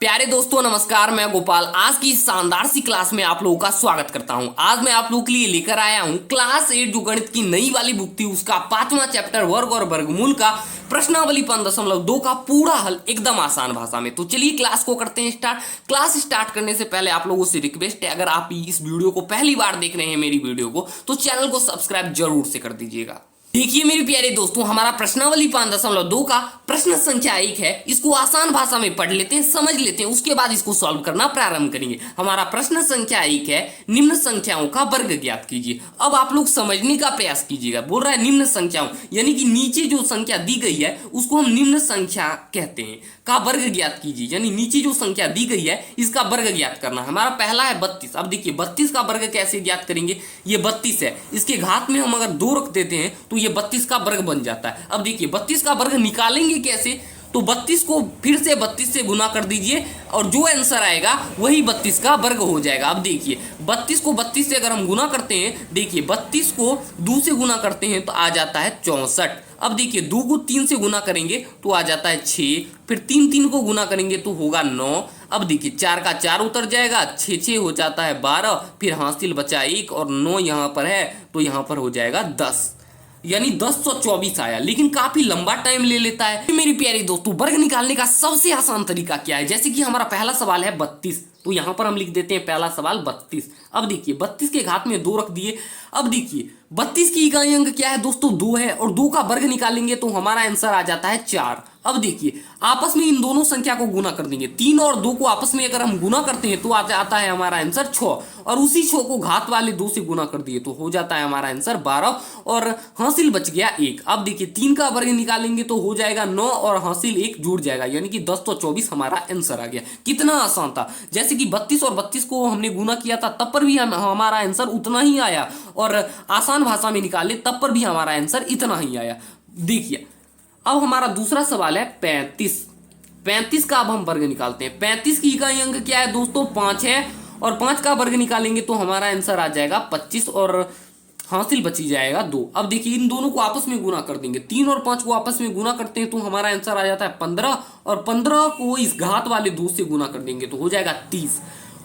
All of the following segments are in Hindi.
प्यारे दोस्तों नमस्कार। मैं गोपाल आज की इस शानदार सी क्लास में आप लोगों का स्वागत करता हूं। आज मैं आप लोगों के लिए लेकर आया हूं क्लास 8 जो गणित की नई वाली बुक थी उसका 5वां चैप्टर वर्ग और वर्गमूल का प्रश्नावली 5.2 का पूरा हल एकदम आसान भाषा में। तो चलिए क्लास को करते हैं स्टार्ट। क्लास स्टार्ट करने से पहले आप लोगों से रिक्वेस्ट है, अगर आप इस वीडियो को पहली बार देख रहे हैं मेरी वीडियो को, तो चैनल को सब्सक्राइब जरूर से कर दीजिएगा। देखिए मेरे प्यारे दोस्तों, हमारा प्रश्नावली 5.2 का प्रश्न संख्या 1 है। इसको आसान भाषा में पढ़ लेते हैं, समझ लेते हैं, उसके बाद इसको सॉल्व करना प्रारंभ करेंगे। हमारा प्रश्न संख्या 1 है, निम्न संख्याओं का वर्ग ज्ञात कीजिए। अब आप लोग समझने का प्रयास कीजिएगा। बोल रहा है निम्न संख्याओं, यानी कि नीचे जो संख्या दी गई है उसको हम निम्न संख्या कहते हैं, का वर्ग ज्ञात कीजिए। यानी नीचे जो संख्या दी गई है इसका वर्ग ज्ञात करना। हमारा पहला है 32। अब देखिए 32 का वर्ग कैसे ज्ञात करेंगे। ये 32 है, इसके घात में हम अगर 2 रख देते हैं तो ये 32 का वर्ग बन जाता है। अब देखिए 32 का वर्ग निकालेंगे कैसे, तो 32 को फिर से 32 से गुना कर दीजिए और जो आंसर आएगा वही 32 का वर्ग हो जाएगा। अब देखिए 32 को 32 से अगर हम गुना करते हैं, देखिए 32 को 2 से गुना करते हैं तो आ जाता है 64। अब देखिए 2 को 3 से गुना करेंगे तो आ जाता है 6, फिर 3 को गुना करेंगे तो होगा 9। अब देखिए 4 का 4 उतर जाएगा, 6 हो जाता है 12, फिर हासिल बचा 1 और 9 यहाँ पर है तो यहाँ पर हो जाएगा 10, यानी 1024 आया। लेकिन काफी लंबा टाइम ले लेता है। मेरी प्यारी दोस्तों, वर्ग निकालने का सबसे आसान तरीका क्या है। जैसे कि हमारा पहला सवाल है 32, तो यहां पर हम लिख देते हैं पहला सवाल 32। अब देखिए 32 के घात में 2 रख दिए। अब देखिए 32 की इकाई अंक क्या है दोस्तों, 2 है, और 2 का वर्ग निकालेंगे तो हमारा आंसर आ जाता है 4। अब देखिए आपस में इन दोनों संख्या को गुना कर देंगे। 3 और 2 को आपस में अगर हम गुना करते हैं तो आ जाता है हमारा आंसर 6, और उसी 6 को घात वाले 2 से गुना कर दिए तो हो जाता है हमारा आंसर 12, और हासिल बच गया 1। अब देखिए 3 का वर्ग निकालेंगे तो हो जाएगा 9 और हासिल 1 जुड़ जाएगा, यानी कि 1024 हमारा आंसर आ गया। कितना आसान था। जैसे कि 32 और 32 को हमने गुना किया था तब पर भी हमारा आंसर उतना ही आया, और आसान भाषा में निकाले तब पर भी हमारा आंसर इतना ही आया। देखिए अब हमारा दूसरा सवाल है 35। 35 का अब हम वर्ग निकालते हैं। 35 की इकाई अंक क्या है दोस्तों, 5 है, और 5 का वर्ग निकालेंगे तो हमारा आंसर आ जाएगा 25 और हासिल बची जाएगा 2। अब देखिए इन दोनों को आपस में गुना कर देंगे। 3 और 5 को आपस में गुना करते हैं तो हमारा आंसर आ जाता है 15, और 15 को इस घात वाले 2 से गुना कर देंगे तो हो जाएगा 30,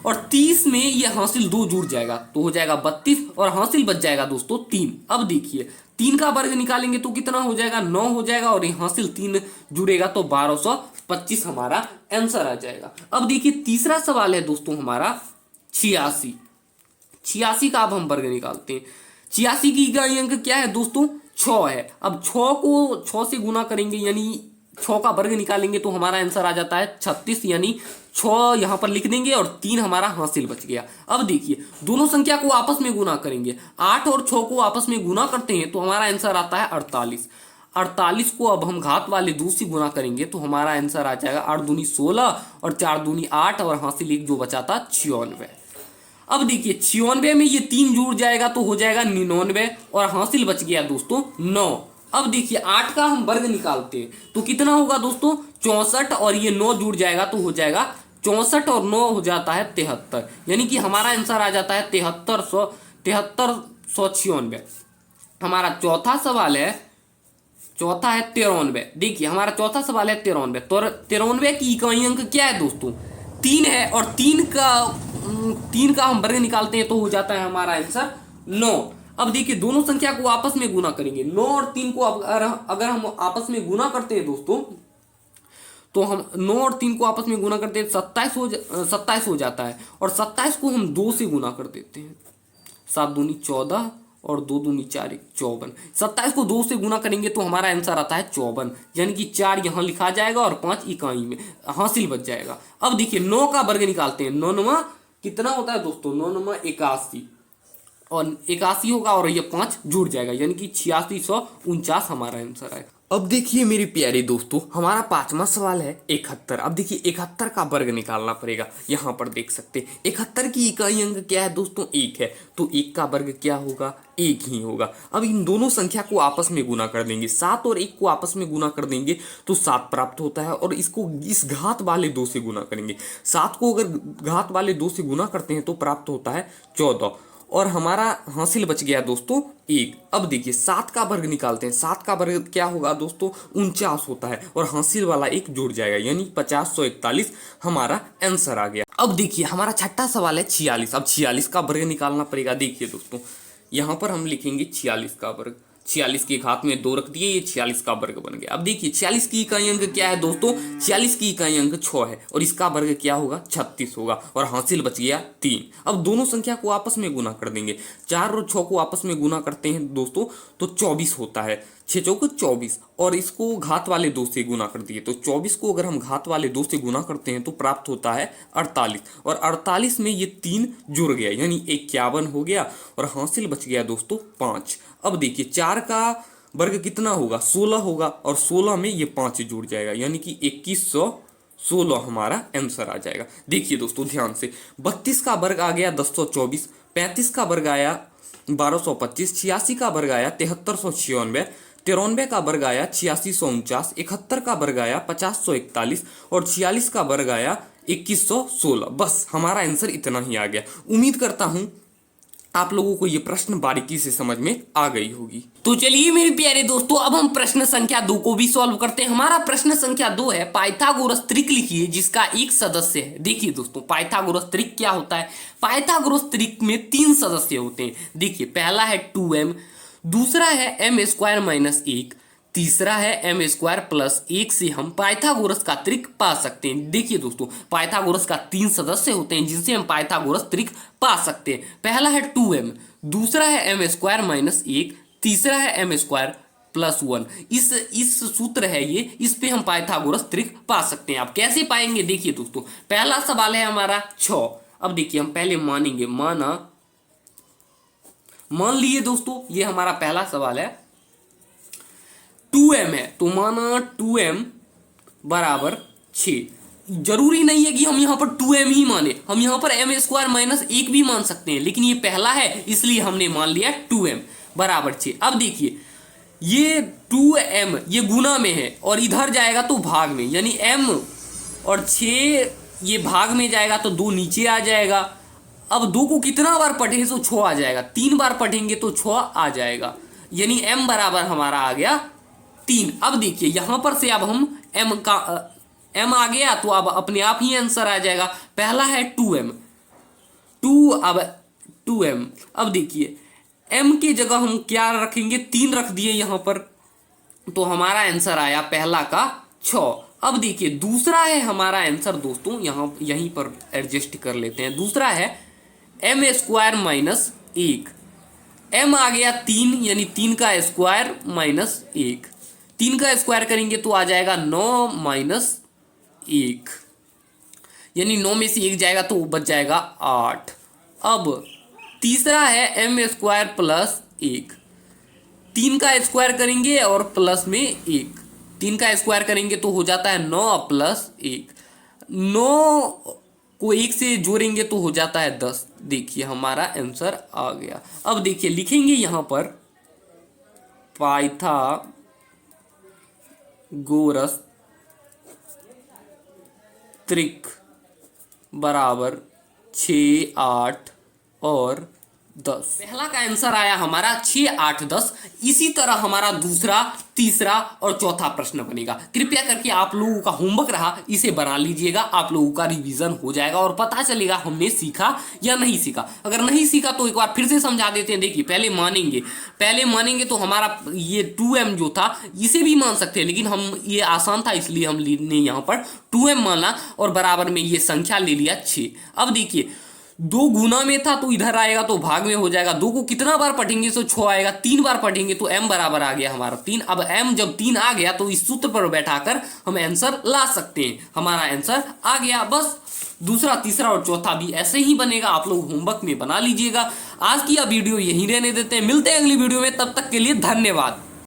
और 30 में ये हासिल 2 जुड़ जाएगा तो हो जाएगा 32, और हासिल बच जाएगा दोस्तों 3। अब देखिए 3 का वर्ग निकालेंगे तो कितना हो जाएगा, 9 हो जाएगा, और हासिल 3 जुड़ेगा तो 1225 हमारा आंसर आ जाएगा। अब देखिए तीसरा सवाल है दोस्तों हमारा 86। 86 का अब हम वर्ग निकालते हैं। 86 की इकाई अंक क्या है दोस्तों, 6 है। अब 6 को 6 से गुना करेंगे, यानी 6 का वर्ग निकालेंगे तो हमारा आंसर आ जाता है 36, यानी 6 यहां पर लिख देंगे और 3 हमारा हासिल बच गया। अब देखिए दोनों संख्या को आपस में गुना करेंगे। 8 और 6 को आपस में गुना करते हैं तो हमारा आंसर आता है 48। 48 को अब हम घात वाले 2 से गुना करेंगे तो हमारा आंसर आ जाएगा 8 दूनी 16 और 4 दूनी 8, और हासिल 1 जो बचा था 96। अब देखिए 96 में ये 3 जुड़ जाएगा तो हो जाएगा 99, और हासिल बच गया दोस्तों 9। अब देखिए 8 का हम वर्ग निकालते हैं तो कितना होगा दोस्तों, 64, और ये 9 जुड़ जाएगा तो हो जाएगा 64, और 9 हो जाता है 73, यानी कि हमारा आंसर आ जाता है 7396। हमारा चौथा सवाल है 93। देखिए हमारा चौथा सवाल है 93। तो 93 की इकाई अंक क्या है दोस्तों, 3 है, और 3 का हम वर्ग निकालते हैं तो हो जाता है हमारा आंसर 9। अब देखिए दोनों संख्या को आपस में गुना करेंगे। 9 और 3 को अगर हम आपस में गुना करते हैं दोस्तों, तो हम 9 और 3 को आपस में गुना करते हैं 27 हो जाता है, और 27 को हम 2 से गुना कर देते हैं। 7 दूनी 14 और 2 दूनी 4 54। 27 को 2 से गुना करेंगे तो हमारा आंसर आता है 54, यानी कि 4 यहाँ लिखा जाएगा और 5 इकाई में हासिल बच जाएगा। अब देखिए 9 का वर्ग निकालते हैं। 9 9 कितना होता है दोस्तों, 9 9 81, और 81 होगा, और ये 5 जुड़ जाएगा, यानी कि 8649 हमारा आंसर है। अब देखिए मेरे प्यारे दोस्तों हमारा 5वां सवाल है 71। अब देखिए 71 का वर्ग निकालना पड़ेगा। यहाँ पर देख सकते हैं 71 की इकाई अंक क्या है दोस्तों, 1 है, तो 1 का वर्ग क्या होगा, 1 ही होगा। अब इन दोनों संख्या को आपस में गुना कर देंगे। 7 और 1 को आपस में गुना कर देंगे तो 7 प्राप्त होता है, और इसको इस घात वाले 2 से गुना करेंगे। 7 को अगर घात वाले 2 से गुना करते हैं तो प्राप्त होता है 14, और हमारा हासिल बच गया दोस्तों 1। अब देखिए 7 का वर्ग निकालते हैं। 7 का वर्ग क्या होगा दोस्तों, 49 होता है और हासिल वाला 1 जुड़ जाएगा, यानी 50 141 हमारा आंसर आ गया। अब देखिए हमारा छठा सवाल है 46। अब 46 का वर्ग निकालना पड़ेगा। देखिए दोस्तों यहाँ पर हम लिखेंगे 46 का वर्ग, 46 की घात में 2 रख दिए, ये 46 का वर्ग बन गया। अब देखिए 46 की इकाई अंक क्या है दोस्तों, 46 की इकाई अंक 6 है और इसका वर्ग क्या होगा, 36 होगा और हासिल बच गया 3। अब दोनों संख्या को आपस में गुना कर देंगे। 4 और 6 को आपस में गुना करते हैं दोस्तों तो 24 होता है, 6 चौके 24 और इसको घात वाले 2 से गुना कर दिए तो 24 को अगर हम घात वाले 2 से गुना करते हैं तो प्राप्त होता है 48 और 48 में ये 3 जुड़ गया यानी 51 हो गया और हासिल बच गया दोस्तों 5। अब देखिए 4 का वर्ग कितना होगा, 16 होगा और 16 में ये 5 जुड़ जाएगा यानी कि 2116 हमारा आंसर आ जाएगा। देखिए दोस्तों ध्यान से 32 का वर्ग आ गया 1024, 35 का वर्ग आया 1225, 86 का वर्ग आया 7396, 93 का वर्ग आया 8649, 71 का वर्ग आया 5041 और 46 का वर्ग आया 2116। बस हमारा आंसर इतना ही आ गया। उम्मीद करता हूं आप लोगों को ये प्रश्न बारीकी से समझ में आ गई होगी। तो चलिए मेरे प्यारे दोस्तों अब हम प्रश्न संख्या 2 को भी सॉल्व करते हैं। हमारा प्रश्न संख्या 2 है पाइथागोरस त्रिक लिखिए जिसका एक सदस्य है। देखिए दोस्तों पाइथागोरस त्रिक क्या होता है, पाइथागोरस त्रिक में 3 सदस्य होते हैं। देखिए पहला है 2m, दूसरा है m² - 1, तीसरा है m² + 1 से हम पाइथागोरस का त्रिक पा सकते हैं। देखिए दोस्तों पाइथागोरस का 3 सदस्य होते हैं जिनसे हम पाइथागोरस त्रिक पा सकते हैं। पहला है 2m, दूसरा है m² - 1, तीसरा है m² + 1। इस सूत्र है ये, इस पे हम पाइथागोरस त्रिक पा सकते हैं। आप कैसे पाएंगे, देखिए दोस्तों पहला सवाल है हमारा 6। अब देखिए हम पहले मानेंगे, मान लिए दोस्तों ये हमारा पहला सवाल है 2m है तो माना 2m = 6। जरूरी नहीं है कि हम यहाँ पर 2m ही माने, हम यहाँ पर m² - 1 भी मान सकते हैं, लेकिन ये पहला है इसलिए हमने मान लिया 2m = 6। अब देखिए ये 2m ये गुना में है और इधर जाएगा तो भाग में, यानी m और 6 ये भाग में जाएगा तो 2 नीचे आ जाएगा। अब 2 को कितना बार पढ़ेंगे तो 6 आ जाएगा, 3 बार पढ़ेंगे तो 6 आ जाएगा, यानी m बराबर हमारा आ गया 3। अब देखिए यहां पर से अब हम m आ गया तो अब अपने आप ही आंसर आ जाएगा। पहला है 2m, अब 2m। अब देखिए m की जगह हम क्या रखेंगे, 3 रख दिए यहां पर तो हमारा आंसर आया पहला का 6। अब देखिए दूसरा है हमारा आंसर दोस्तों, यहीं पर एडजस्ट कर लेते हैं। दूसरा है m² - 1, m आ गया 3 यानी 3 का स्क्वायर माइनस 1, 3 का स्क्वायर करेंगे तो आ जाएगा 9 - 1, यानी 9 में से 1 जाएगा तो बच जाएगा 8। अब तीसरा है m² + 1, 3 का स्क्वायर करेंगे और प्लस में 1, 3 का स्क्वायर करेंगे तो हो जाता है 9 + 1, 9 को 1 से जोड़ेंगे तो हो जाता है 10। देखिए हमारा आंसर आ गया। अब देखिए लिखेंगे यहां पर पाइथागोरस त्रिक = 6 8 और 10। पहला का आंसर आया हमारा 6 8 10। इसी तरह हमारा दूसरा, तीसरा और चौथा प्रश्न बनेगा। कृपया करके आप लोगों का होमवर्क रहा, इसे बना लीजिएगा, आप लोगों का रिवीजन हो जाएगा और पता चलेगा हमने सीखा या नहीं सीखा। अगर नहीं सीखा तो एक बार फिर से समझा देते हैं। देखिए पहले मानेंगे तो हमारा ये 2m जो था इसे भी मान सकते हैं, लेकिन हम ये आसान था इसलिए हमने यहाँ पर 2m माना और बराबर में ये संख्या ले लिया 6। अब देखिए 2 गुना में था तो इधर आएगा तो भाग में हो जाएगा। 2 को कितना बार पढ़ेंगे तो 6 आएगा, 3 बार पढ़ेंगे तो m बराबर आ गया हमारा 3। अब m जब 3 आ गया तो इस सूत्र पर बैठाकर हम आंसर ला सकते हैं। हमारा आंसर आ गया। बस दूसरा, तीसरा और चौथा भी ऐसे ही बनेगा, आप लोग होमवर्क में बना लीजिएगा। आज की यह वीडियो यहीं रहने देते हैं, मिलते हैं अगली वीडियो में, तब तक के लिए धन्यवाद।